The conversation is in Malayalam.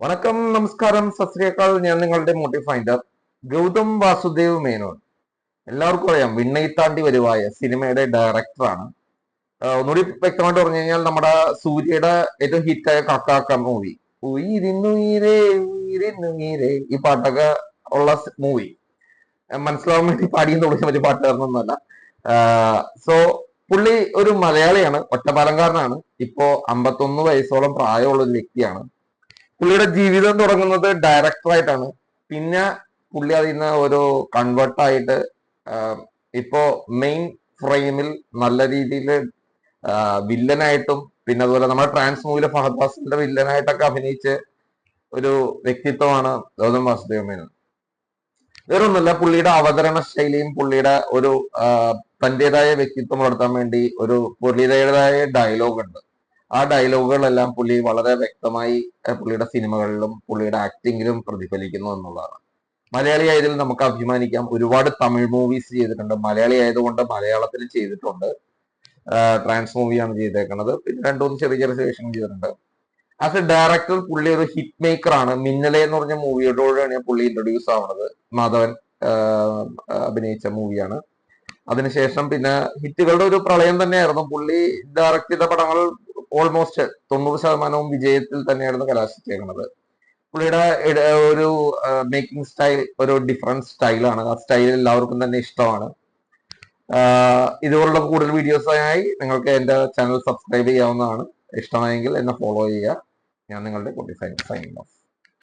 വണക്കം, നമസ്കാരം, സത് ശ്രീ അകാൽ. ഞാൻ നിങ്ങളുടെ മോട്ടിഫൈൻഡർ ഗൗതം വാസുദേവ് മേനോൻ. എല്ലാവർക്കും അറിയാം, വിണ്ണை താണ്ടി വരുവായ സിനിമയുടെ ഡയറക്ടറാണ്. ഒന്നുകൂടി വ്യക്തമായിട്ട് പറഞ്ഞു കഴിഞ്ഞാൽ നമ്മുടെ സൂര്യയുടെ ഏറ്റവും ഹിറ്റായ കാക്കാക്ക മൂവി, ഉയിരിന്നുയിരേ ഉയിരിന്നുയിരേ, ഈ പാട്ടൊക്കെ ഉള്ള മൂവി മനസ്സിലാവാൻ വേണ്ടി പാടിയെന്ന് വിളിച്ച മറ്റു പാട്ടുകാരനൊന്നുമല്ല. സോ പുള്ളി ഒരു മലയാളിയാണ്, ഒറ്റപ്പാലംകാരനാണ്. ഇപ്പോ 51 വയസ്സോളം പ്രായമുള്ള ഒരു വ്യക്തിയാണ്. പുള്ളിയുടെ ജീവിതം തുടങ്ങുന്നത് ഡയറക്ടറായിട്ടാണ്. പിന്നെ പുള്ളി അതിൽ നിന്ന് ഒരു കൺവേർട്ടായിട്ട് ഇപ്പോ മെയിൻ ഫ്രെയിമിൽ നല്ല രീതിയിൽ വില്ലനായിട്ടും, പിന്നെ അതുപോലെ നമ്മുടെ ട്രാൻസ് മൂവിയിലെ ഫഹദ് ഫാസിലിന്റെ വില്ലനായിട്ടൊക്കെ അഭിനയിച്ച് ഒരു വ്യക്തിത്വമാണ് ഗൗതം വാസുദേവ് മേനോൻ. വേറൊന്നുമല്ല, പുള്ളിയുടെ അവതരണ ശൈലിയും പുള്ളിയുടെ ഒരു തന്റേതായ വ്യക്തിത്വം വളർത്താൻ വേണ്ടി ഒരു പുള്ളിയുടേതായ ഡയലോഗ് ഉണ്ട്. ആ ഡയലോഗുകളെല്ലാം പുള്ളി വളരെ വ്യക്തമായി പുള്ളിയുടെ സിനിമകളിലും പുള്ളിയുടെ ആക്ടിങ്ങിലും പ്രതിഫലിക്കുന്നു എന്നുള്ളതാണ്. മലയാളി ആയതിൽ നമുക്ക് അഭിമാനിക്കാം. ഒരുപാട് തമിഴ് മൂവീസ് ചെയ്തിട്ടുണ്ട്. മലയാളി ആയതുകൊണ്ട് മലയാളത്തിൽ ചെയ്തിട്ടുണ്ട്. ട്രാൻസ് മൂവിയാണ് ചെയ്തേക്കുന്നത്. പിന്നെ 2-3 ചെറിയ ചെറിയ വേഷം ചെയ്തിട്ടുണ്ട്. ആസ് എ ഡയറക്ടർ പുള്ളി ഒരു ഹിറ്റ് മേക്കർ ആണ്. മിന്നലെ എന്ന് പറഞ്ഞ മൂവിയോടാണ് പുള്ളി ഇൻട്രൊഡ്യൂസ് ആവുന്നത്. മാധവൻ അഭിനയിച്ച മൂവിയാണ്. അതിനുശേഷം പിന്നെ ഹിറ്റുകളുടെ ഒരു പ്രളയം തന്നെയായിരുന്നു. പുള്ളി ഡയറക്ട് ചെയ്ത പടങ്ങൾ ഓൾമോസ്റ്റ് 90% വിജയത്തിൽ തന്നെയായിരുന്നു കലാശിച്ചേക്കുന്നത്. പുള്ളിയുടെ ഒരു മേക്കിംഗ് സ്റ്റൈൽ ഒരു ഡിഫറെന്റ് സ്റ്റൈലാണ്. ആ സ്റ്റൈൽ എല്ലാവർക്കും തന്നെ ഇഷ്ടമാണ്. ഇതുപോലുള്ള കൂടുതൽ വീഡിയോസായി നിങ്ങൾക്ക് എന്റെ ചാനൽ സബ്സ്ക്രൈബ് ചെയ്യാവുന്നതാണ്. ഇഷ്ടമായെങ്കിൽ എന്നെ ഫോളോ ചെയ്യുക. ഞാൻ നിങ്ങളുടെ സൈനിങ് ഓഫ്.